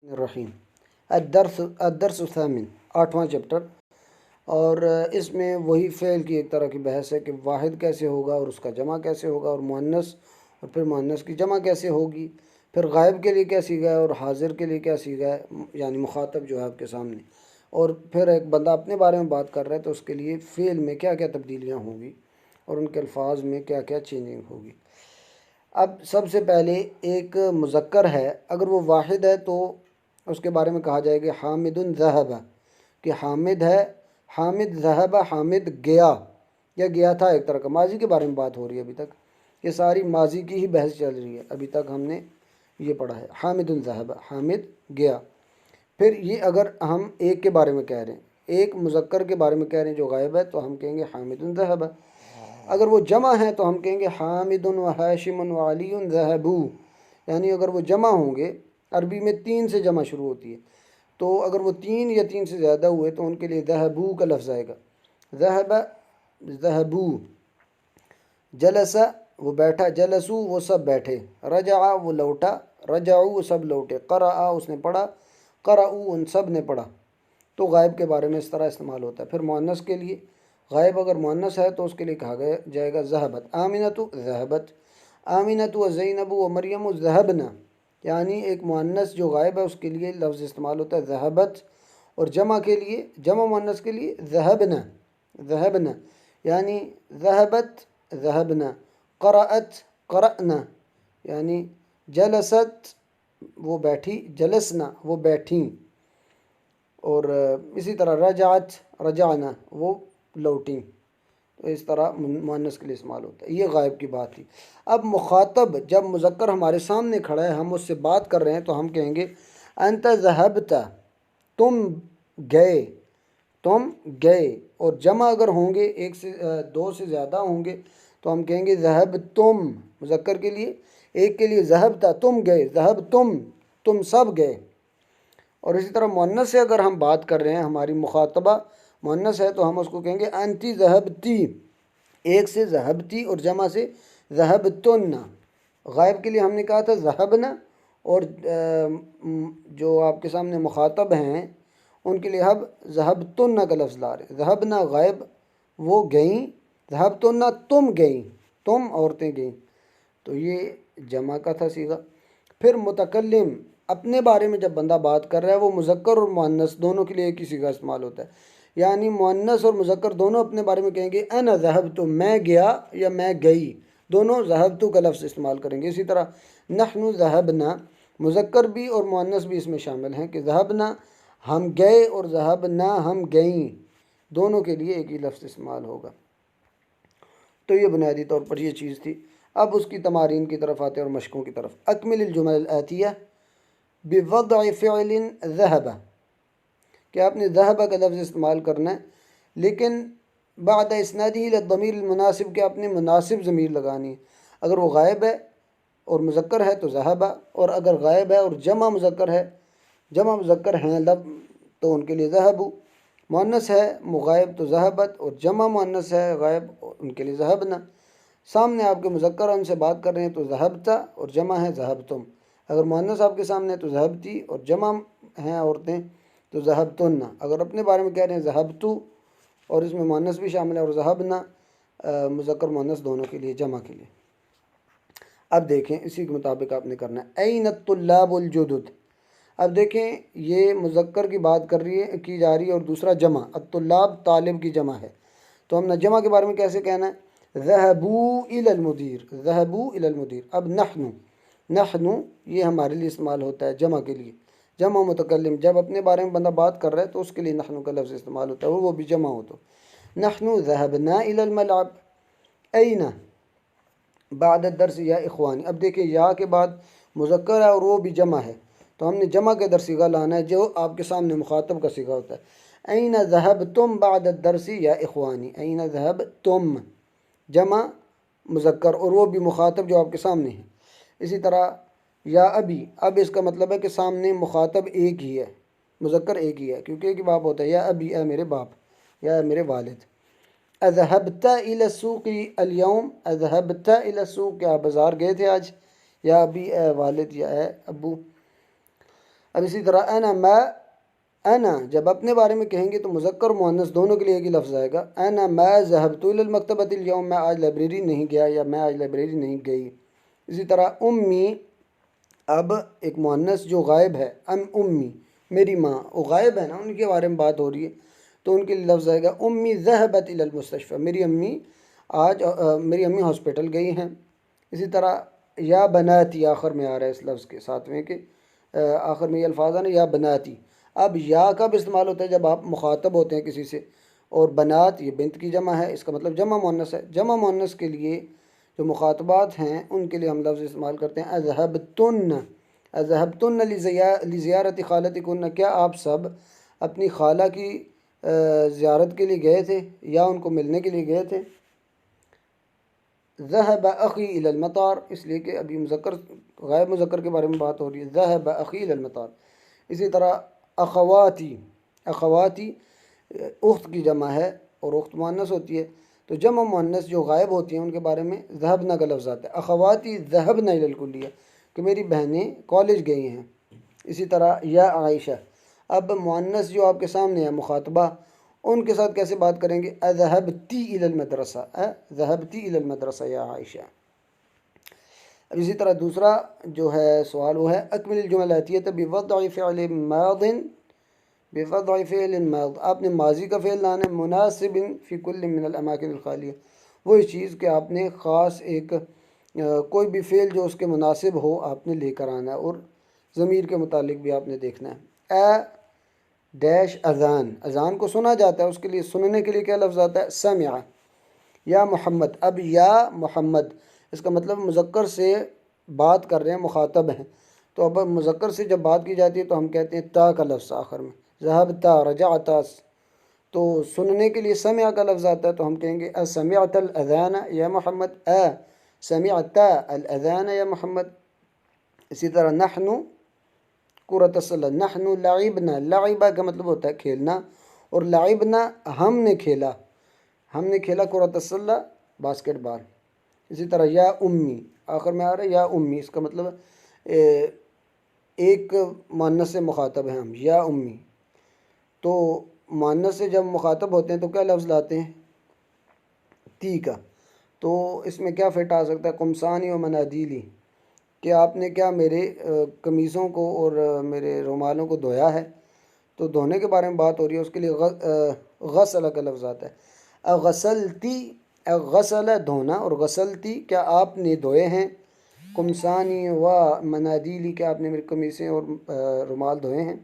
الرحیم الدرس الثامن، 8واں چیپٹر، اور اس میں وہی فعل کی ایک طرح کی بحث ہے کہ واحد کیسے ہوگا اور اس کا جمع کیسے ہوگا، اور مؤنث اور پھر مؤنث کی جمع کیسے ہوگی، پھر غائب کے لیے کیا سیکھا ہے اور حاضر کے لیے کیا سیکھا ہے، یعنی مخاطب جو ہے آپ کے سامنے، اور پھر ایک بندہ اپنے بارے میں بات کر رہا ہے تو اس کے لیے فعل میں کیا کیا تبدیلیاں ہوں گی اور ان کے الفاظ میں کیا کیا چینجنگ ہوگی۔ اب سب سے پہلے ایک مذکر ہے، اگر وہ واحد ہے تو اس کے بارے میں کہا جائے گا حامد ذہب، کہ حامد ہے، حامد ذہب، حامد گیا یا گیا تھا، ایک طرح کا ماضی کے بارے میں بات ہو رہی ہے۔ ابھی تک یہ ساری ماضی کی ہی بحث چل رہی ہے، ابھی تک ہم نے یہ پڑھا ہے حامد ذہب، حامد گیا۔ پھر یہ اگر ہم ایک کے بارے میں کہہ رہے ہیں، ایک مذکر کے بارے میں کہہ رہے ہیں جو غائب ہے، تو ہم کہیں گے حامد ذہب۔ اگر وہ جمع ہے تو ہم کہیں گے حامد و ہاشم و علی ذہبوا، یعنی اگر وہ جمع ہوں گے، عربی میں 3 سے جمع شروع ہوتی ہے، تو اگر وہ 3 یا 3 سے زیادہ ہوئے تو ان کے لیے ذہبوا کا لفظ آئے گا، ذہب ذہبوا۔ جلس وہ بیٹھا، جلسوا وہ سب بیٹھے، رجع وہ لوٹا، رجعوا وہ سب لوٹے، قرأ اس نے پڑھا، قرأوا ان سب نے پڑھا۔ تو غائب کے بارے میں اس طرح استعمال ہوتا ہے۔ پھر مؤنث کے لیے غائب اگر مؤنث ہے تو اس کے لیے کہا جائے گا ذہبت، آمنۃ ذہبت، آمنۃ و زینب و مریم ذہبنا، یعنی ایک مؤنث جو غائب ہے اس کے لیے لفظ استعمال ہوتا ہے ذہبت، اور جمع کے لیے، جمع مؤنث کے لیے ذہبنا، ذہبنا، یعنی ذہبت ذہبنا، قرأت قرأنا، یعنی جلست وہ بیٹھی، جلسنا وہ بیٹھیں، اور اسی طرح رجعت رجعنا وہ لوٹیں۔ تو اس طرح مؤنث کے لیے استعمال ہوتا ہے۔ یہ غائب کی بات تھی۔ اب مخاطب جب مذکر ہمارے سامنے کھڑا ہے، ہم اس سے بات کر رہے ہیں تو ہم کہیں گے انت ذہبت، تم گئے، تم گئے، اور جمع اگر ہوں گے، 1 سے 2 سے زیادہ ہوں گے تو ہم کہیں گے ذہبتم، مذکر کے لیے، ایک کے لیے ذہبتا تم گئے، ذہبتم تم سب گئے۔ اور اسی طرح مؤنث سے اگر ہم بات کر رہے ہیں، ہماری مخاطبہ مؤنث ہے تو ہم اس کو کہیں گے انتی ذہبتی، 1 سے ذہبتی اور جمع سے ذہبتن۔ غائب کے لیے ہم نے کہا تھا ذہبنا، اور جو آپ کے سامنے مخاطب ہیں ان کے لیے ہم ذہبتن کا لفظ لا رہے ہیں۔ ذہبنا غائب وہ گئیں، ذہبتن تم گئیں، تم عورتیں گئیں، تو یہ جمع کا تھا صیغہ۔ پھر متکلم اپنے بارے میں جب بندہ بات کر رہا ہے، وہ مذکر اور مؤنث دونوں کے لیے ایک ہی صیغہ استعمال ہوتا ہے، یعنی مؤنث اور مذکر دونوں اپنے بارے میں کہیں گے انا ذہبت، میں گیا یا میں گئی، دونوں ذہبت کا لفظ استعمال کریں گے۔ اسی طرح نحن ذہبنا، مذکر بھی اور مؤنث بھی اس میں شامل ہیں کہ ذہبنا ہم گئے اور ذہبنا ہم گئیں، دونوں کے لیے ایک ہی لفظ استعمال ہوگا۔ تو یہ بنیادی طور پر یہ چیز تھی۔ اب اس کی تمارین کی طرف آتے ہیں اور مشقوں کی طرف۔ اکمل الجمل الآتیہ بوضع فعل ذہب، کہ آپ نے ذہب کا لفظ استعمال کرنا ہے، لیکن بعد اسنادہ الی الضمیر المناسب، کہ آپ نے مناسب ضمیر لگانی ہے۔ اگر وہ غائب ہے اور مذکر ہے تو ذہب، اور اگر غائب ہے اور جمع مذکر ہے، جمع مذکر ہیں تو ان کے لیے ذہبوا، مؤنث ہے غائب تو ذہبت، اور جمع مؤنث ہے غائب ان کے لیے ذہبنا۔ سامنے آپ کے مذکر ان سے بات کر رہے ہیں تو ذہبتا، اور جمع ہے ذہبتم۔ اگر مؤنث آپ کے سامنے ہے تو ذہبتی، اور جمع ہیں عورتیں تو ذہبتن۔ اگر اپنے بارے میں کہہ رہے ہیں ذہبتو، اور اس میں مؤنث بھی شامل ہے، اور ذہبنا مذکر مؤنث دونوں کے لیے، جمع کے لیے۔ اب دیکھیں اسی کے مطابق آپ نے کرنا ہے این الطلاب الجدد۔ اب دیکھیں یہ مذکر کی بات کی جا رہی ہے، اور دوسرا جمع، الطلاب طالب کی جمع ہے، تو ہم نے جمع کے بارے میں کیسے کہنا ہے، ذہبوا الی المدیر، ذہبوا الی المدیر۔ اب نحن، نحن یہ ہمارے لیے استعمال ہوتا ہے جمع کے لیے، جمع متکلم جب اپنے بارے میں بندہ بات کر رہا ہے تو اس کے لیے نحن کا لفظ استعمال ہوتا ہے، وہ بھی جمع ہو تو نحن ذهبنا الی الملعب۔ این بعد الدرس یا اخوانی، اب دیکھیں یا کے بعد مذکر ہے اور وہ بھی جمع ہے، تو ہم نے جمع کے در صیغہ لانا ہے جو آپ کے سامنے مخاطب کا صیغہ ہوتا ہے۔ این ذهبتم بعد الدرس یا اخوانی، این ذهبتم جمع مذکر اور وہ بھی مخاطب جو آپ کے سامنے ہے۔ اسی طرح یا ابھی، اب اس کا مطلب ہے کہ سامنے مخاطب ایک ہی ہے، مذکر ایک ہی ہے، کیونکہ ایک ہی باپ ہوتا ہے، یا ابھی اے میرے باپ، یا میرے والد۔ اذهبت الى السوق اليوم، اذهبت الى السوق، کیا بازار گئے تھے آج، یا ابھی اے والد یا اے ابو۔ اب اسی طرح انا ما، انا جب اپنے بارے میں کہیں گے تو مذکر و مؤنث دونوں کے لیے ایک ہی لفظ آئے گا. انا ما ذهبت الى المکتبۃ اليوم، میں آج لائبریری نہیں گیا یا میں آج لائبریری نہیں گئی. اسی طرح امی، اب ایک مؤنث جو غائب ہے، امی میری ماں، وہ غائب ہے نا، ان کے بارے میں بات ہو رہی ہے تو ان کے لیے لفظ آئے گا امی ذهبت الى المستشفى، میری امی آج میری امی ہاسپٹل گئی ہیں. اسی طرح یا بناتی آخر میں آ رہا ہے اس لفظ کے ساتھ میں کہ آخر میں یہ الفاظ آنا یا بناتی. اب یا کب استعمال ہوتا ہے؟ جب آپ مخاطب ہوتے ہیں کسی سے، اور بنات یہ بنت کی جمع ہے، اس کا مطلب جمع مؤنث ہے. جمع مؤنث کے لیے جو مخاطبات ہیں ان کے لیے ہم لفظ استعمال کرتے ہیں اذهبتن، اذهبتن لزیارت خالتکن، کیا آپ سب اپنی خالہ کی زیارت کے لیے گئے تھے یا ان کو ملنے کے لیے گئے تھے. ذهب اخی الى المطار، اس لیے کہ ابھی مذکر غائب مذکر کے بارے میں بات ہو رہی ہے. ذهب اخی الى المطار. اسی طرح اخواتی، اخواتی اخت کی جمع ہے اور اخت مؤنث ہوتی ہے، تو جمع مؤنث جو غائب ہوتی ہیں ان کے بارے میں ذهبنا کا لفظ آتا ہے. اخواتی ذهبنا الى الکلیہ، کہ میری بہنیں کالج گئی ہیں. اسی طرح یا عائشہ، اب مؤنث جو آپ کے سامنے ہے مخاطبہ، ان کے ساتھ کیسے بات کریں گے؟ اذهبتی الى المدرسہ، ذهبتی الى المدرسہ یا عائشہ. اب اسی طرح دوسرا جو ہے سوال وہ ہے اکمل الجمل الاتیہ بوضع فعل ماض، بوضع فعل ماض، آپ نے ماضی کا فعل لانا ہے مناسب فی کل من الاماکن الخالیہ، وہی چیز کہ آپ نے خاص ایک کوئی بھی فعل جو اس کے مناسب ہو آپ نے لے کر آنا ہے، اور ضمیر کے متعلق بھی آپ نے دیکھنا ہے. ڈیش اذان، اذان کو سنا جاتا ہے، اس کے لیے سننے کے لیے کیا لفظ آتا ہے؟ سمع. یا محمد، اب یا محمد اس کا مطلب مذکر سے بات کر رہے ہیں، مخاطب ہیں، تو اب مذکر سے جب بات کی جاتی ہے تو ہم کہتے ہیں تا کا لفظ آخر میں، ذهبتا رجعتا. تو سننے کے لیے سمع کا لفظ آتا ہے تو ہم کہیں گے اسمعت الاذان یا محمد، سمعت الاذان یا محمد. اسی طرح نحن کرۃ السلہ، نحن لعبنا، لعبہ کا مطلب ہوتا ہے کھیلنا، اور لعبنا ہم نے کھیلا، ہم نے کھیلا کرۃ السلہ باسکٹ بال. اسی طرح یا امی آخر میں آ رہا ہے یا امی، اس کا مطلب ایک مؤنث سے مخاطب ہیں ہم، یا امی. تو مؤنث سے جب مخاطب ہوتے ہیں تو کیا لفظ لاتے ہیں؟ تی کا. تو اس میں کیا فٹ آ سکتا ہے؟ قمصانی و منادیلی، کہ آپ نے کیا میرے قمیصوں کو اور میرے رومالوں کو دھویا ہے. تو دھونے کے بارے میں بات ہو رہی ہے، اس کے لیے غسل کا لفظ آتا ہے. اغسلتی، غسل دھونا، اور غسلتی کیا آپ نے دھوئے ہیں. قمصانی و منادیلی، کیا آپ نے میری قمیصیں اور رومال دھوئے ہیں.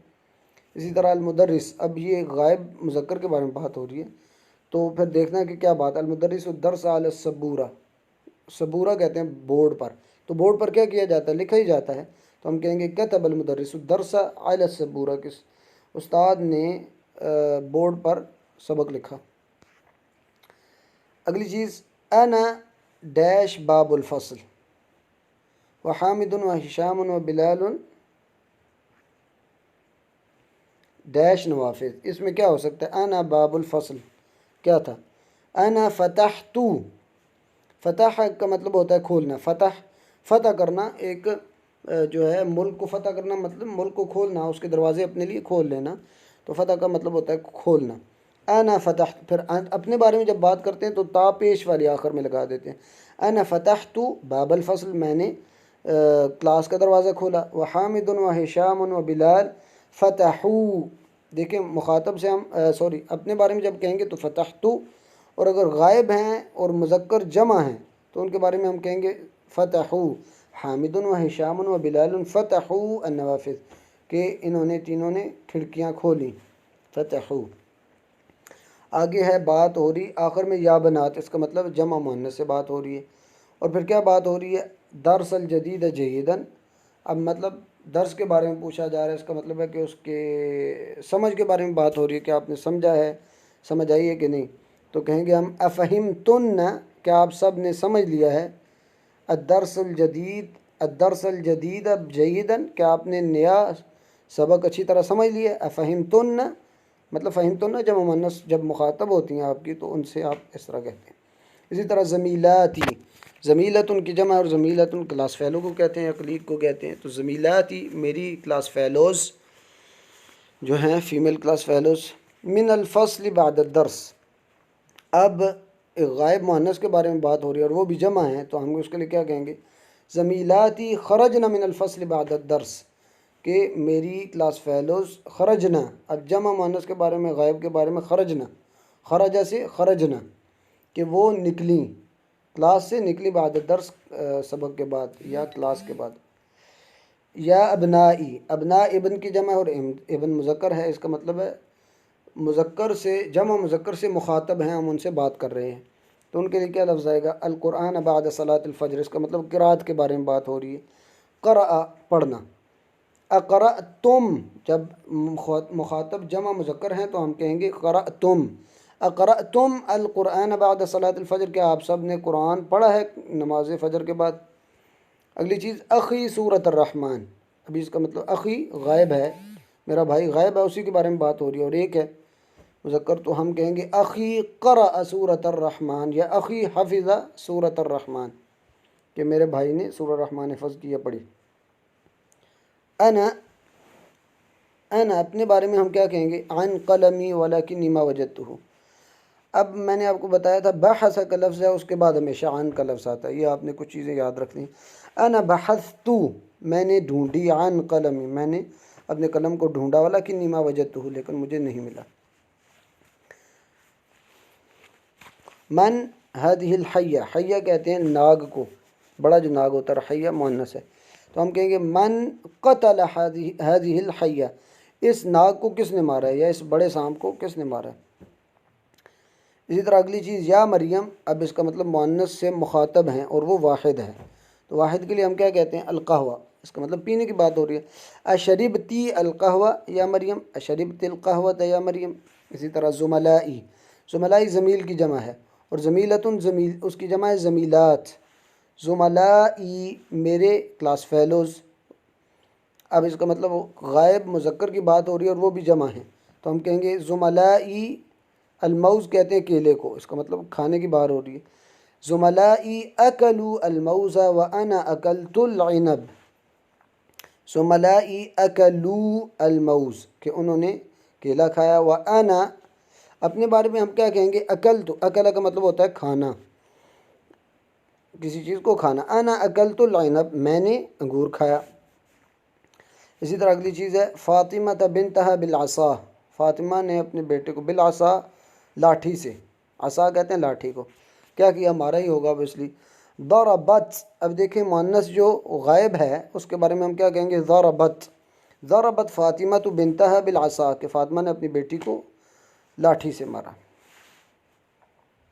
اسی طرح المدرس، اب یہ غائب مذکر کے بارے میں بات ہو رہی ہے تو پھر دیکھنا ہے کہ کیا بات. المدرس الدرس علی السبورہ، سبورہ کہتے ہیں بورڈ پر، تو بورڈ پر کیا کیا جاتا ہے؟ لکھا ہی جاتا ہے. تو ہم کہیں گے کتب المدرس الدرس علی السبورہ، کس استاد نے بورڈ پر سبق لکھا. اگلی چیز انا ڈیش باب الفصل، وحامد وہشام وبلال ڈیش نوافذ. اس میں کیا ہو سکتا ہے؟ انا باب الفصل کیا تھا؟ انا فتحت، فتح کا مطلب ہوتا ہے کھولنا. فتح، فتح کرنا، ایک جو ہے ملک کو فتح کرنا مطلب ملک کو کھولنا، اس کے دروازے اپنے لیے کھول لینا، تو فتح کا مطلب ہوتا ہے کھولنا. انا فتحت، پھر اپنے بارے میں جب بات کرتے ہیں تو تا پیش والی آخر میں لگا دیتے ہیں. انا فتحت باب الفصل، میں نے کلاس کا دروازہ کھولا. وحامد وہشام وبلال فتحو، دیکھیں مخاطب سے ہم اپنے بارے میں جب کہیں گے تو فتحتو، اور اگر غائب ہیں اور مذکر جمع ہیں تو ان کے بارے میں ہم کہیں گے فتحو. حامد وہشام وبلال فتحو النوافذ، کہ انہوں نے تینوں نے کھڑکیاں کھولی. فتحو. آگے ہے بات ہو رہی آخر میں یا بنات، اس کا مطلب جمع مؤنث سے بات ہو رہی ہے. اور پھر کیا بات ہو رہی ہے؟ درس الجدید جیدن، اب مطلب درس کے بارے میں پوچھا جا رہا ہے، اس کا مطلب ہے کہ اس کے سمجھ کے بارے میں بات ہو رہی ہے کہ آپ نے سمجھا ہے، سمجھ آئی ہے کہ نہیں. تو کہیں گے ہم افہمتن، کیا آپ سب نے سمجھ لیا ہے. الدرس الجدید، الدرس الجدید جیدن، کیا آپ نے نیا سبق اچھی طرح سمجھ لیا ہے. افہمتن مطلب فہمتن جب مؤنث جب مخاطب ہوتی ہیں آپ کی تو ان سے آپ اس طرح کہتے ہیں. اسی طرح زمیلاتی، زمیلتن کی جمع، اور زمیلتن کلاس فیلو کو کہتے ہیں، اقلیق کو کہتے ہیں. تو زمیلاتی میری کلاس فیلوز، جو ہیں فیمیل کلاس فیلوز. من الفصل بعد الدرس. اب ایک غائب مؤنث کے بارے میں بات ہو رہی ہے اور وہ بھی جمع ہیں، تو ہم اس کے لیے کیا کہیں گے؟ زمیلاتی خرجنا من الفصل بعد الدرس، کہ میری کلاس فیلوز خرجنا. اب جمع مؤنث کے بارے میں، غائب کے بارے میں خرجنا، خرجہ سے خرجنا، کہ وہ نکلیں، کلاس سے نکلی، بعد الدرس سبق کے بعد یا کلاس کے بعد. یا ابنائی، ابنا ابن کی جمع اور ابن مذکر ہے، اس کا مطلب ہے مذکر سے، جمع مذکر سے مخاطب ہیں، ہم ان سے بات کر رہے ہیں، تو ان کے لیے کیا لفظ آئے گا؟ القرآن بعد صلاۃ الفجر. اس کا مطلب قرات کے بارے میں بات ہو رہی ہے. قرأ پڑھنا. اقرأتم جب مخاطب جمع مذکر ہیں تو ہم کہیں گے قرأتم. اقرأتم القرآن بعد صلاۃ الفجر، کیا آپ سب نے قرآن پڑھا ہے نماز فجر کے بعد؟ اگلی چیز اخی سورۃ الرحمن. ابھی اس کا مطلب اخی غائب ہے، میرا بھائی غائب ہے، اسی کے بارے میں بات ہو رہی ہے، اور ایک ہے مذکر، تو ہم کہیں گے اخی قرأ سورۃ الرحمن یا اخی حفظ سورۃ الرحمن، کہ میرے بھائی نے سورہ الرحمن حفظ کیا، پڑھی. انا اپنے بارے میں ہم کیا کہیں گے؟ عن قلمی ولکنی ما وجدتہ. اب میں نے آپ کو بتایا تھا بحث کا لفظ ہے، اس کے بعد ہمیشہ عن کا لفظ آتا ہے، یہ آپ نے کچھ چیزیں یاد رکھنی. انا بحثت، میں نے ڈھونڈی، عن قلمی، میں نے اپنے قلم کو ڈھونڈا، ولکنی ما وجدتہ، لیکن مجھے نہیں ملا. من هذه الحیہ، حیہ کہتے ہیں ناگ کو، بڑا جو ناگ ہوتا ہے، حیہ مؤنث ہے، تو ہم کہیں گے من قتل هذه الحیہ، اس ناگ کو کس نے مارا ہے، یا اس بڑے سانپ کو کس نے مارا ہے. اسی طرح اگلی چیز یا مریم. اب اس کا مطلب مؤنث سے مخاطب ہیں اور وہ واحد ہے، تو واحد کے لیے ہم کیا کہتے ہیں؟ القہوہ. اس کا مطلب پینے کی بات ہو رہی ہے. اشربتی القہوہ یا مریم، اشربت القہوۃ یا مریم. اسی طرح زملائی، زملائی زمیل کی جمع ہے، اور زمیلتن زمیل اس کی جمع ہے زمیلات. زملائی میرے کلاس فیلوز. اب اس کا مطلب غائب مذکر کی بات ہو رہی ہے اور وہ بھی جمع ہیں، تو ہم کہیں گے زملائی. الموز کہتے ہیں کیلے کو، اس کا مطلب کھانے کی بات ہو رہی ہے. زملائی اکلوا الموز وانا اکلت العنب. زملائی اکلوا الموز، کہ انہوں نے کیلا کھایا. وانا اپنے بارے میں ہم کیا کہیں گے؟ اکلت. اکلا کا مطلب ہوتا ہے کھانا، کسی چیز کو کھانا. انا اکلت العنب، میں نے انگور کھایا. اسی طرح اگلی چیز ہے فاطمہ بنتہا بالعصا. فاطمہ نے اپنے بیٹے کو بالعصا، لاٹھی سے، عصا کہتے ہیں لاٹھی کو، کیا کیا؟ مارا ہی ہوگا obviously. ضربت. اب دیکھیں مؤنث جو غائب ہے اس کے بارے میں ہم کیا کہیں گے؟ ضربت. ضربت فاطمہ بنتہا بالعصا، کہ فاطمہ نے اپنی بیٹی کو لاٹھی سے مارا.